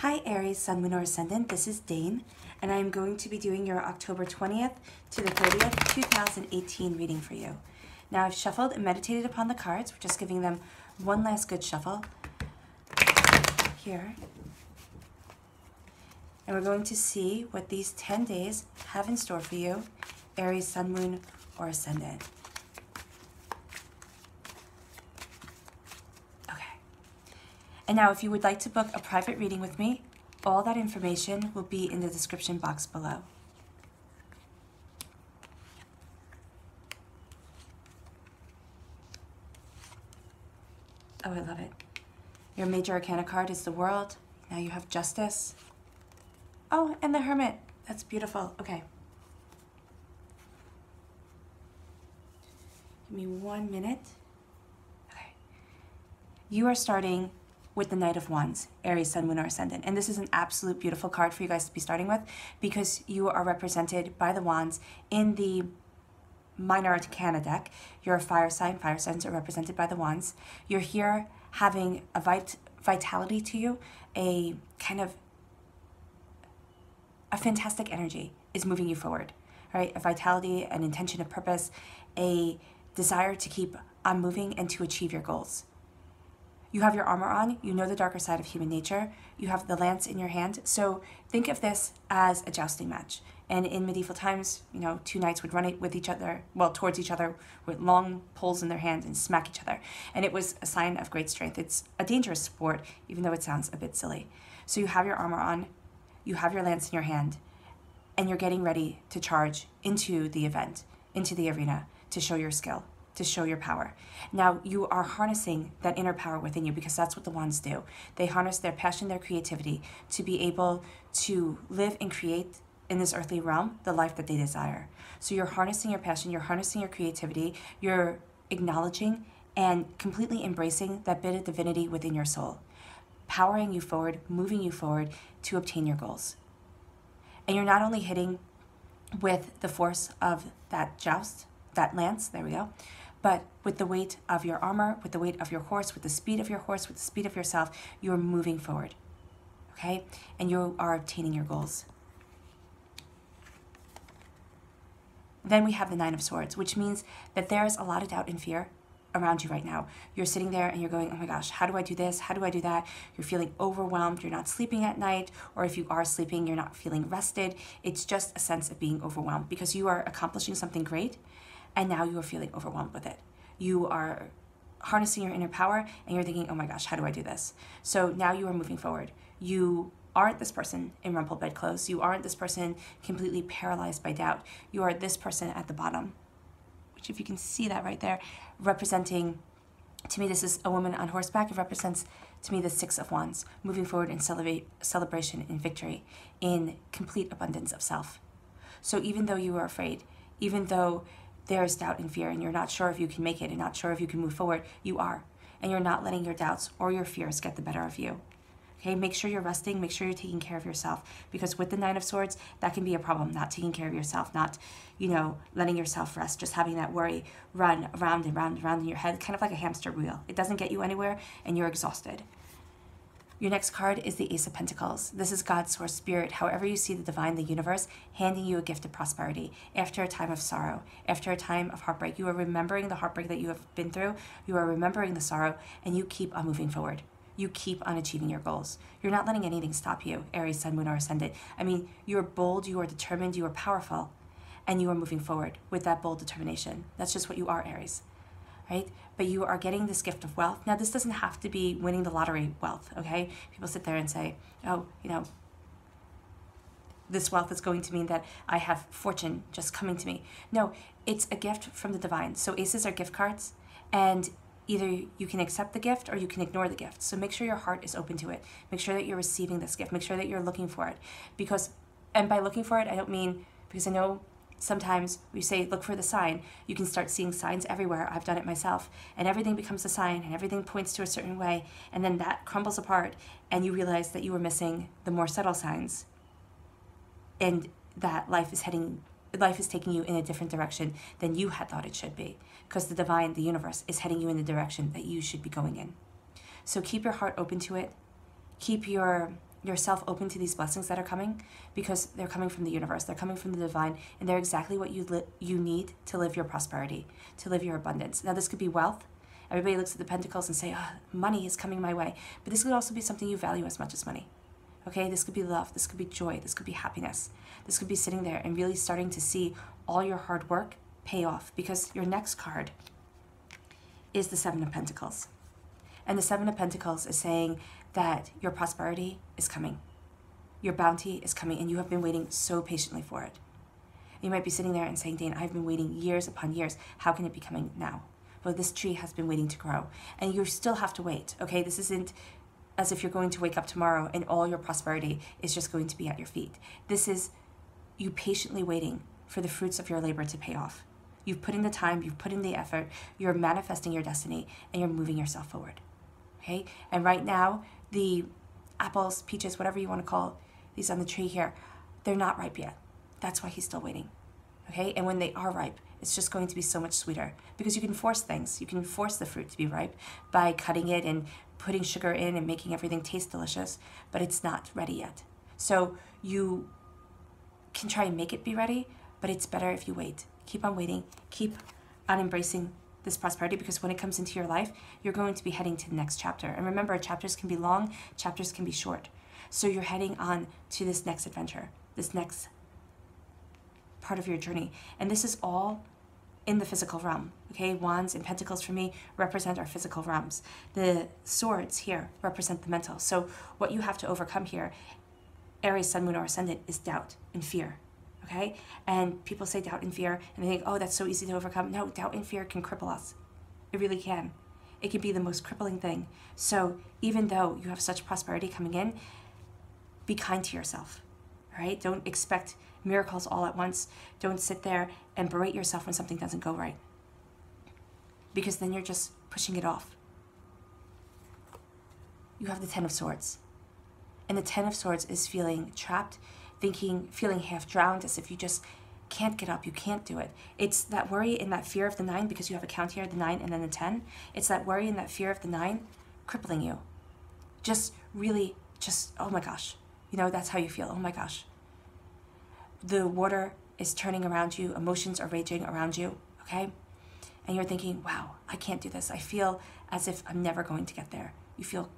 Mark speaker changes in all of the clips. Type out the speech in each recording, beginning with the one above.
Speaker 1: Hi Aries, Sun, Moon, or Ascendant. This is Dane, and I am going to be doing your October 20th to the 30th, 2018 reading for you. Now I've shuffled and meditated upon the cards. We're just giving them one last good shuffle here. And we're going to see what these 10 days have in store for you, Aries, Sun, Moon, or Ascendant. And now if you would like to book a private reading with me, all that information will be in the description box below. Oh, I love it. Your major arcana card is the World. Now you have Justice. Oh, and the Hermit. That's beautiful. Okay. Give me 1 minute. Okay. You are starting with the Knight of Wands, Aries, Sun, Moon, or Ascendant. And this is an absolute beautiful card for you guys to be starting with because you are represented by the Wands in the Minor Arcana deck. You're a fire sign. Fire signs are represented by the Wands. You're here having a vitality to you, a kind of a fantastic energy is moving you forward, right? A vitality, an intention of purpose, a desire to keep on moving and to achieve your goals. You have your armor on, you know the darker side of human nature, you have the lance in your hand, so think of this as a jousting match. And in medieval times, you know, two knights would run it with each other, well, towards each other with long poles in their hands and smack each other. And it was a sign of great strength. It's a dangerous sport, even though it sounds a bit silly. So you have your armor on, you have your lance in your hand, and you're getting ready to charge into the event, into the arena, to show your skill, to show your power. Now you are harnessing that inner power within you because that's what the Wands do. They harness their passion, their creativity to be able to live and create in this earthly realm the life that they desire. So you're harnessing your passion, you're harnessing your creativity, you're acknowledging and completely embracing that bit of divinity within your soul, powering you forward, moving you forward to obtain your goals. And you're not only hitting with the force of that joust, that lance, there we go, but with the weight of your armor, with the weight of your horse, with the speed of your horse, with the speed of yourself, you're moving forward, okay? And you are obtaining your goals. Then we have the Nine of Swords, which means that there is a lot of doubt and fear around you right now. You're sitting there and you're going, oh my gosh, how do I do this? How do I do that? You're feeling overwhelmed. You're not sleeping at night. Or if you are sleeping, you're not feeling rested. It's just a sense of being overwhelmed because you are accomplishing something great and now you are feeling overwhelmed with it. You are harnessing your inner power and you're thinking, oh my gosh, how do I do this? So now you are moving forward. You aren't this person in rumpled bedclothes. You aren't this person completely paralyzed by doubt. You are this person at the bottom, which if you can see that right there, representing, to me, this is a woman on horseback. It represents, to me, the Six of Wands, moving forward in celebration and victory, in complete abundance of self. So even though you are afraid, even though there's doubt and fear and you're not sure if you can make it and not sure if you can move forward, you are. And you're not letting your doubts or your fears get the better of you. Okay, make sure you're resting, make sure you're taking care of yourself, because with the Nine of Swords, that can be a problem, not taking care of yourself, not, you know, letting yourself rest, just having that worry run around and round and round in your head, kind of like a hamster wheel. It doesn't get you anywhere and you're exhausted. Your next card is the Ace of Pentacles. This is God's source spirit, however you see the divine, the universe, handing you a gift of prosperity. After a time of sorrow, after a time of heartbreak, you are remembering the heartbreak that you have been through, you are remembering the sorrow, and you keep on moving forward. You keep on achieving your goals. You're not letting anything stop you, Aries, Sun, Moon, or Ascendant. I mean, you're bold, you are determined, you are powerful, and you are moving forward with that bold determination. That's just what you are, Aries, right? But you are getting this gift of wealth. Now, this doesn't have to be winning the lottery wealth, okay? People sit there and say, oh, you know, this wealth is going to mean that I have fortune just coming to me. No, it's a gift from the divine. So aces are gift cards, and either you can accept the gift or you can ignore the gift. So make sure your heart is open to it. Make sure that you're receiving this gift. Make sure that you're looking for it. Because, and by looking for it, I don't mean, because I know sometimes we say, look for the sign. You can start seeing signs everywhere. I've done it myself. And everything becomes a sign and everything points to a certain way. And then that crumbles apart and you realize that you were missing the more subtle signs. And that life is taking you in a different direction than you had thought it should be, because the divine, the universe, is heading you in the direction that you should be going in. So keep your heart open to it. Keep your yourself open to these blessings that are coming, because they're coming from the universe, they're coming from the divine, and they're exactly what you need to live your prosperity, to live your abundance. Now, this could be wealth. Everybody looks at the pentacles and say, oh, money is coming my way. But this could also be something you value as much as money. Okay, this could be love, this could be joy, this could be happiness. This could be sitting there and really starting to see all your hard work pay off, because your next card is the Seven of Pentacles. And the Seven of Pentacles is saying that your prosperity is coming. Your bounty is coming, and you have been waiting so patiently for it. You might be sitting there and saying, Dane, I've been waiting years upon years. How can it be coming now? Well, this tree has been waiting to grow, and you still have to wait, okay? This isn't as if you're going to wake up tomorrow and all your prosperity is just going to be at your feet. This is you patiently waiting for the fruits of your labor to pay off. You've put in the time, you've put in the effort, you're manifesting your destiny, and you're moving yourself forward, okay? And right now, the apples, peaches, whatever you want to call these on the tree here, they're not ripe yet. That's why he's still waiting, okay? And when they are ripe, it's just going to be so much sweeter, because you can force things. You can force the fruit to be ripe by cutting it and putting sugar in and making everything taste delicious, but it's not ready yet. So you can try and make it be ready, but it's better if you wait. Keep on waiting. Keep on embracing this prosperity, because when it comes into your life, you're going to be heading to the next chapter. And remember, chapters can be long, chapters can be short. So you're heading on to this next adventure, this next part of your journey. And this is all in the physical realm, okay? Wands and pentacles for me represent our physical realms. The swords here represent the mental. So what you have to overcome here, Aries, Sun, Moon, or Ascendant, is doubt and fear, okay? And people say doubt and fear, and they think, oh, that's so easy to overcome. No, doubt and fear can cripple us. It really can. It can be the most crippling thing. So even though you have such prosperity coming in, be kind to yourself, all right? Don't expect miracles all at once. Don't sit there and berate yourself when something doesn't go right, because then you're just pushing it off. You have the Ten of Swords, and the Ten of Swords is feeling trapped, feeling half drowned, as if you just can't get up, you can't do it. It's that worry and that fear of the 9, because you have a count here, the 9 and then the 10. It's that worry and that fear of the 9 crippling you. Just really, oh my gosh, that's how you feel. Oh my gosh. The water is turning around you, emotions are raging around you, okay? And you're thinking, wow, I can't do this. I feel as if I'm never going to get there. You feel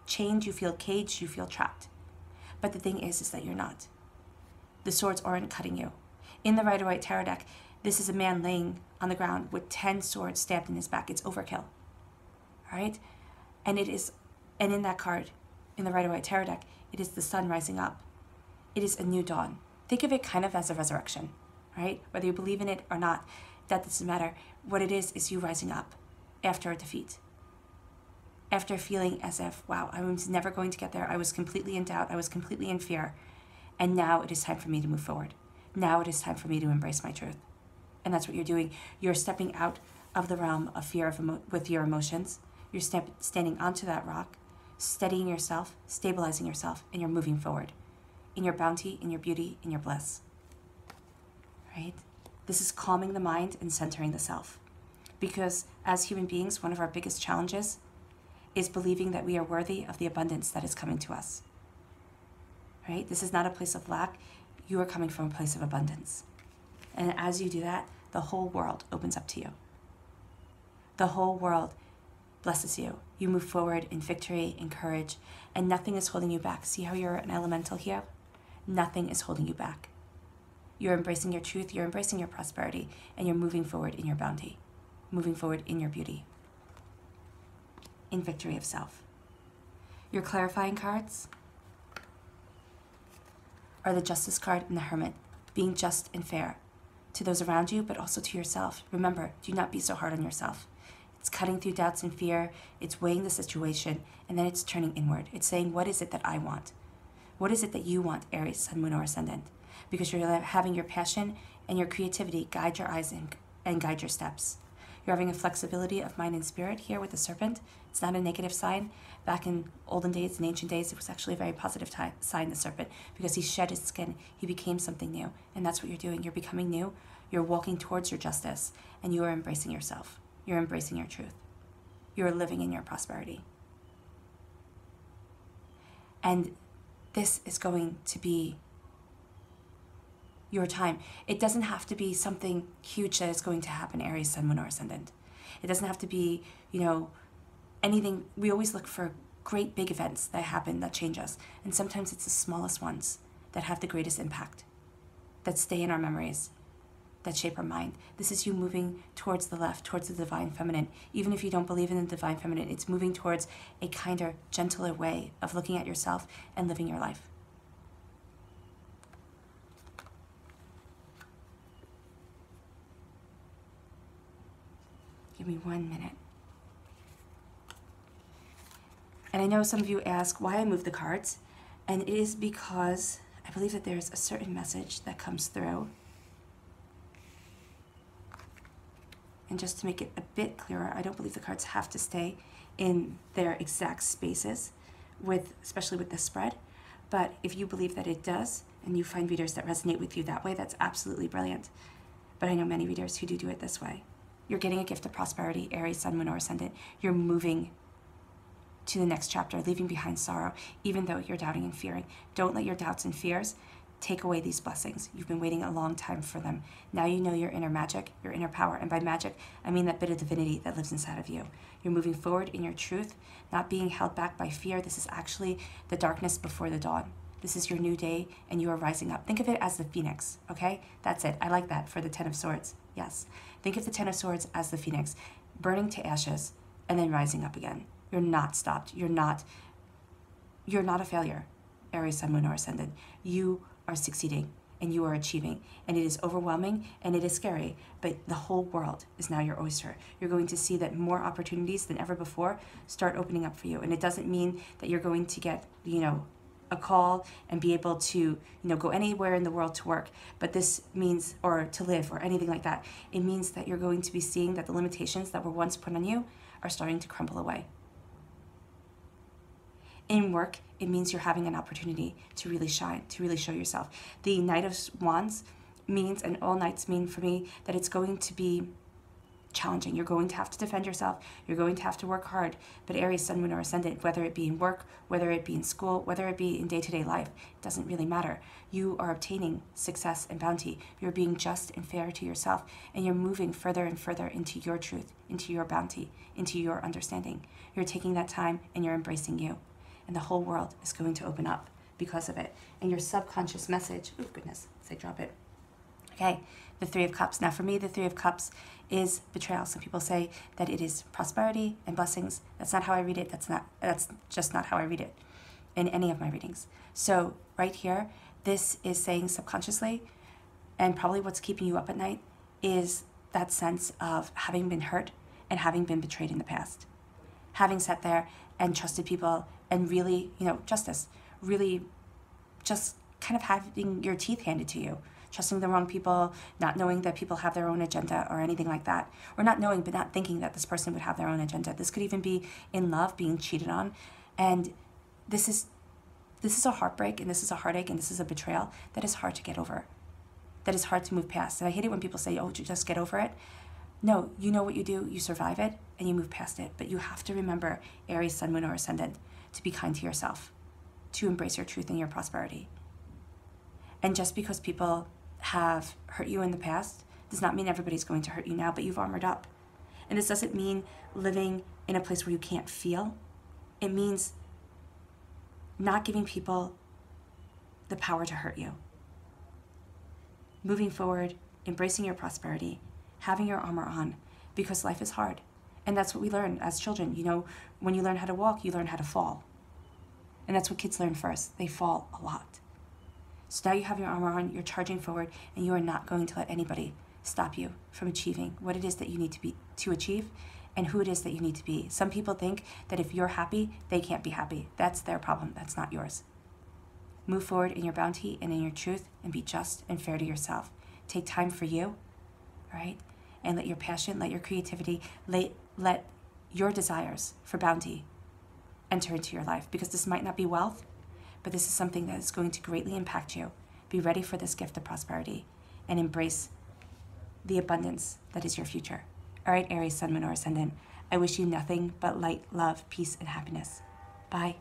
Speaker 1: chained, you feel caged, you feel trapped. But the thing is that you're not. The swords aren't cutting you. In the Rider-Waite Tarot deck, this is a man laying on the ground with 10 swords stabbed in his back. It's overkill, all right? And in that card, in the Rider-Waite Tarot deck, it is the sun rising up. It is a new dawn. Think of it kind of as a resurrection, right? Whether you believe in it or not, that doesn't matter. What it is you rising up after a defeat. After feeling as if, wow, I was never going to get there. I was completely in doubt. I was completely in fear. And now it is time for me to move forward. Now it is time for me to embrace my truth. And that's what you're doing. You're stepping out of the realm of fear with your emotions. You're standing onto that rock, steadying yourself, stabilizing yourself, and you're moving forward. In your bounty, in your beauty, in your bliss, right? This is calming the mind and centering the self. Because as human beings, one of our biggest challenges is believing that we are worthy of the abundance that is coming to us, right? This is not a place of lack. You are coming from a place of abundance. And as you do that, the whole world opens up to you. The whole world blesses you. You move forward in victory, in courage, and nothing is holding you back. See how you're an elemental here? Nothing is holding you back. You're embracing your truth, you're embracing your prosperity, and you're moving forward in your bounty, moving forward in your beauty, in victory of self. Your clarifying cards are the Justice card and the Hermit, being just and fair to those around you, but also to yourself. Remember, do not be so hard on yourself. It's cutting through doubts and fear, it's weighing the situation, and then it's turning inward. It's saying, what is it that I want? What is it that you want, Aries, Sun, Moon, or Ascendant? Because you're having your passion and your creativity guide your eyes and guide your steps. You're having a flexibility of mind and spirit here with the serpent. It's not a negative sign. Back in olden days, in ancient days, it was actually a very positive sign, the serpent, because he shed his skin. He became something new. And that's what you're doing. You're becoming new. You're walking towards your justice, and you are embracing yourself. You're embracing your truth. You're living in your prosperity. And this is going to be your time. It doesn't have to be something huge that is going to happen, Aries, Sun, Moon, or Ascendant. It doesn't have to be, anything. We always look for great big events that happen that change us. And sometimes it's the smallest ones that have the greatest impact, that stay in our memories, that shape our mind. This is you moving towards the left, towards the divine feminine. Even if you don't believe in the divine feminine, it's moving towards a kinder, gentler way of looking at yourself and living your life. Give me 1 minute. And I know some of you ask why I move the cards, and it is because I believe that there's a certain message that comes through. And just to make it a bit clearer, I don't believe the cards have to stay in their exact spaces, especially with this spread. But if you believe that it does, and you find readers that resonate with you that way, that's absolutely brilliant. But I know many readers who do it this way. You're getting a gift of prosperity, Aries, Sun, Moon, or Ascendant. You're moving to the next chapter, leaving behind sorrow, even though you're doubting and fearing. Don't let your doubts and fears take away these blessings. You've been waiting a long time for them. Now you know your inner magic, your inner power. And by magic, I mean that bit of divinity that lives inside of you. You're moving forward in your truth, not being held back by fear. This is actually the darkness before the dawn. This is your new day, and you are rising up. Think of it as the phoenix, okay? That's it. I like that for the Ten of Swords. Yes. Think of the Ten of Swords as the phoenix, burning to ashes and then rising up again. You're not stopped. You're not a failure, Aries, Sun, Moon, or Ascendant. You are succeeding and you are achieving, and it is overwhelming and it is scary, but the whole world is now your oyster. You're going to see that more opportunities than ever before start opening up for you. And it doesn't mean that you're going to get, a call and be able to, go anywhere in the world to work, but this means, or to live or anything like that. It means that you're going to be seeing that the limitations that were once put on you are starting to crumble away. In work, it means you're having an opportunity to really shine, to really show yourself. The Knight of Wands means, and all knights mean for me, that it's going to be challenging. You're going to have to defend yourself. You're going to have to work hard. But Aries, Sun, Moon, or Ascendant, whether it be in work, whether it be in school, whether it be in day-to-day life, it doesn't really matter. You are obtaining success and bounty. You're being just and fair to yourself, and you're moving further and further into your truth, into your bounty, into your understanding. You're taking that time and you're embracing you. And the whole world is going to open up because of it. And your subconscious message, oh goodness, as I drop it. Okay, the Three of Cups. Now for me, the Three of Cups is betrayal. Some people say that it is prosperity and blessings. That's not how I read it. That's just not how I read it in any of my readings. So right here, this is saying subconsciously, and probably what's keeping you up at night is that sense of having been hurt and having been betrayed in the past. Having sat there and trusted people and really, justice, really just kind of having your teeth handed to you. Trusting the wrong people, not knowing that people have their own agenda or anything like that. Or not knowing, but not thinking that this person would have their own agenda. This could even be in love, being cheated on. And this is a heartbreak, and this is a heartache, and this is a betrayal that is hard to get over. That is hard to move past. And I hate it when people say, oh, just get over it. No, you know what you do, you survive it, and you move past it. But you have to remember, Aries, Sun, Moon, or Ascendant, to be kind to yourself, to embrace your truth and your prosperity. And just because people have hurt you in the past does not mean everybody's going to hurt you now, but you've armored up. And this doesn't mean living in a place where you can't feel. It means not giving people the power to hurt you. Moving forward, embracing your prosperity, having your armor on, because life is hard. And that's what we learn as children. When you learn how to walk, you learn how to fall. And that's what kids learn first. They fall a lot. So now you have your armor on, you're charging forward, and you are not going to let anybody stop you from achieving what it is that you need to achieve and who it is that you need to be. Some people think that if you're happy, they can't be happy. That's their problem. That's not yours. Move forward in your bounty and in your truth and be just and fair to yourself. Take time for you, all right? And let your passion, let your creativity, let your desires for bounty enter into your life, because this might not be wealth, but this is something that is going to greatly impact you. Be ready for this gift of prosperity and embrace the abundance that is your future. All right, Aries, Sun, Moon, or Ascendant, I wish you nothing but light, love, peace, and happiness. Bye.